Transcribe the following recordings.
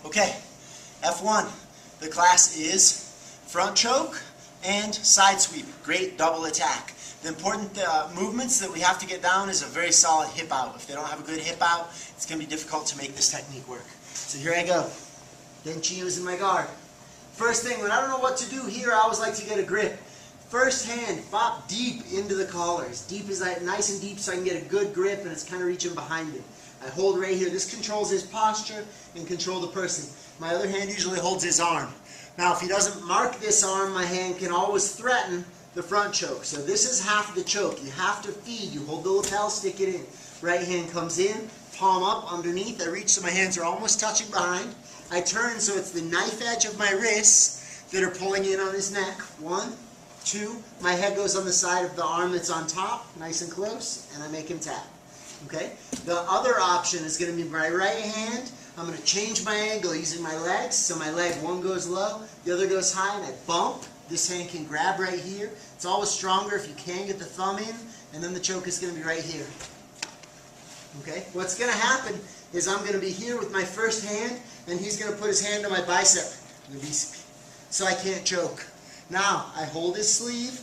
Okay, F1. The class is front choke and side sweep. Great double attack. The important movements that we have to get down is a very solid hip out. If they don't have a good hip out, it's going to be difficult to make this technique work. So here I go. Denchi using my guard. First thing, when I don't know what to do here, I always like to get a grip. First hand, bop deep into the collar. As deep as nice and deep so I can get a good grip and it's kind of reaching behind it. I hold right here. This controls his posture and control the person. My other hand usually holds his arm. Now if he doesn't mark this arm, my hand can always threaten the front choke. So this is half the choke. You have to feed. You hold the lapel, stick it in. Right hand comes in, palm up underneath. I reach so my hands are almost touching behind. I turn so it's the knife edge of my wrists that are pulling in on his neck. 1, 2. My head goes on the side of the arm that's on top, nice and close, and I make him tap. Okay? The other option is going to be my right hand. I'm going to change my angle using my legs. So my leg, one goes low, the other goes high, and I bump. This hand can grab right here. It's always stronger if you can get the thumb in, and then the choke is going to be right here. Okay? What's going to happen is I'm going to be here with my first hand, and he's going to put his hand on my bicep. So I can't choke. Now, I hold his sleeve.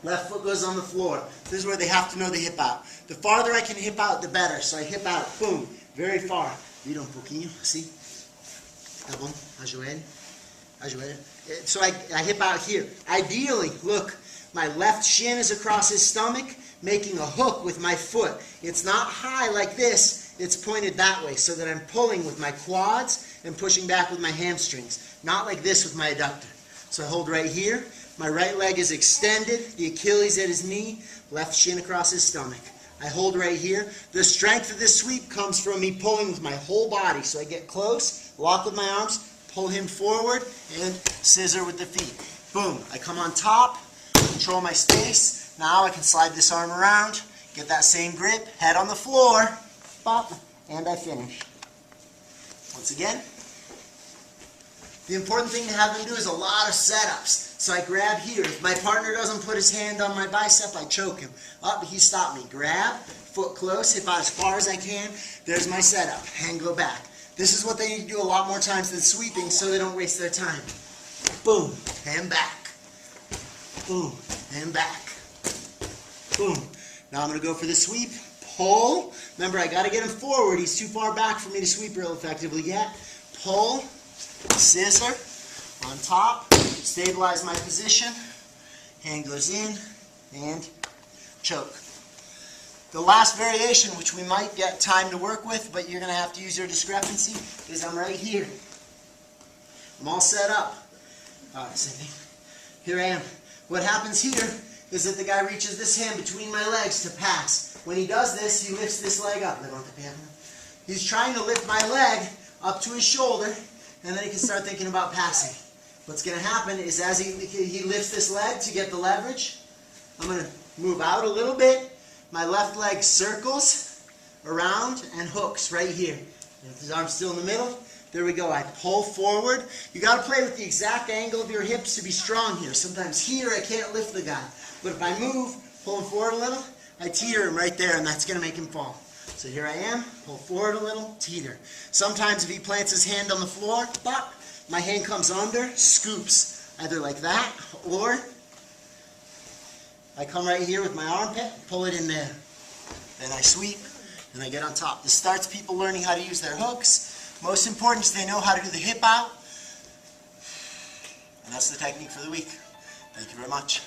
Left foot goes on the floor. This is where they have to know the hip out. The farther I can hip out, the better. So I hip out, boom, very far. Vira um pouquinho, assim. Tá bom? Ajoelha. Ajoelha. So I hip out here. Ideally, look, my left shin is across his stomach, making a hook with my foot. It's not high like this. It's pointed that way so that I'm pulling with my quads and pushing back with my hamstrings. Not like this with my adductor. So I hold right here. My right leg is extended, the Achilles at his knee, left shin across his stomach. I hold right here. The strength of this sweep comes from me pulling with my whole body. So I get close, lock with my arms, pull him forward, and scissor with the feet. Boom. I come on top, control my space. Now I can slide this arm around, get that same grip, head on the floor, pop, and I finish. Once again. The important thing to have them do is a lot of setups. So I grab here. If my partner doesn't put his hand on my bicep, I choke him. Up, he stopped me. Grab, foot close, hip out as far as I can. There's my setup. Hand go back. This is what they need to do a lot more times than sweeping so they don't waste their time. Boom, hand back. Boom, hand back. Boom. Now I'm going to go for the sweep. Pull. Remember, I got to get him forward. He's too far back for me to sweep real effectively yet. Pull. Scissor on top, stabilize my position, hand goes in, and choke. The last variation, which we might get time to work with, but you're going to have to use your discrepancy, is I'm right here. I'm all set up. Same thing. Here I am. What happens here is that the guy reaches this hand between my legs to pass. When he does this, he lifts this leg up. He's trying to lift my leg up to his shoulder, and then he can start thinking about passing. What's going to happen is as he lifts this leg to get the leverage, I'm going to move out a little bit. My left leg circles around and hooks right here. If his arm's still in the middle, there we go. I pull forward. You got to play with the exact angle of your hips to be strong here. Sometimes here I can't lift the guy. But if I move, pull him forward a little, I teeter him right there, and that's going to make him fall. So here I am, pull forward a little, teeter. Sometimes if he plants his hand on the floor, bop, my hand comes under, scoops, either like that, or I come right here with my armpit, pull it in there. Then I sweep, and I get on top. This starts people learning how to use their hooks. Most important is they know how to do the hip out. And that's the technique for the week. Thank you very much.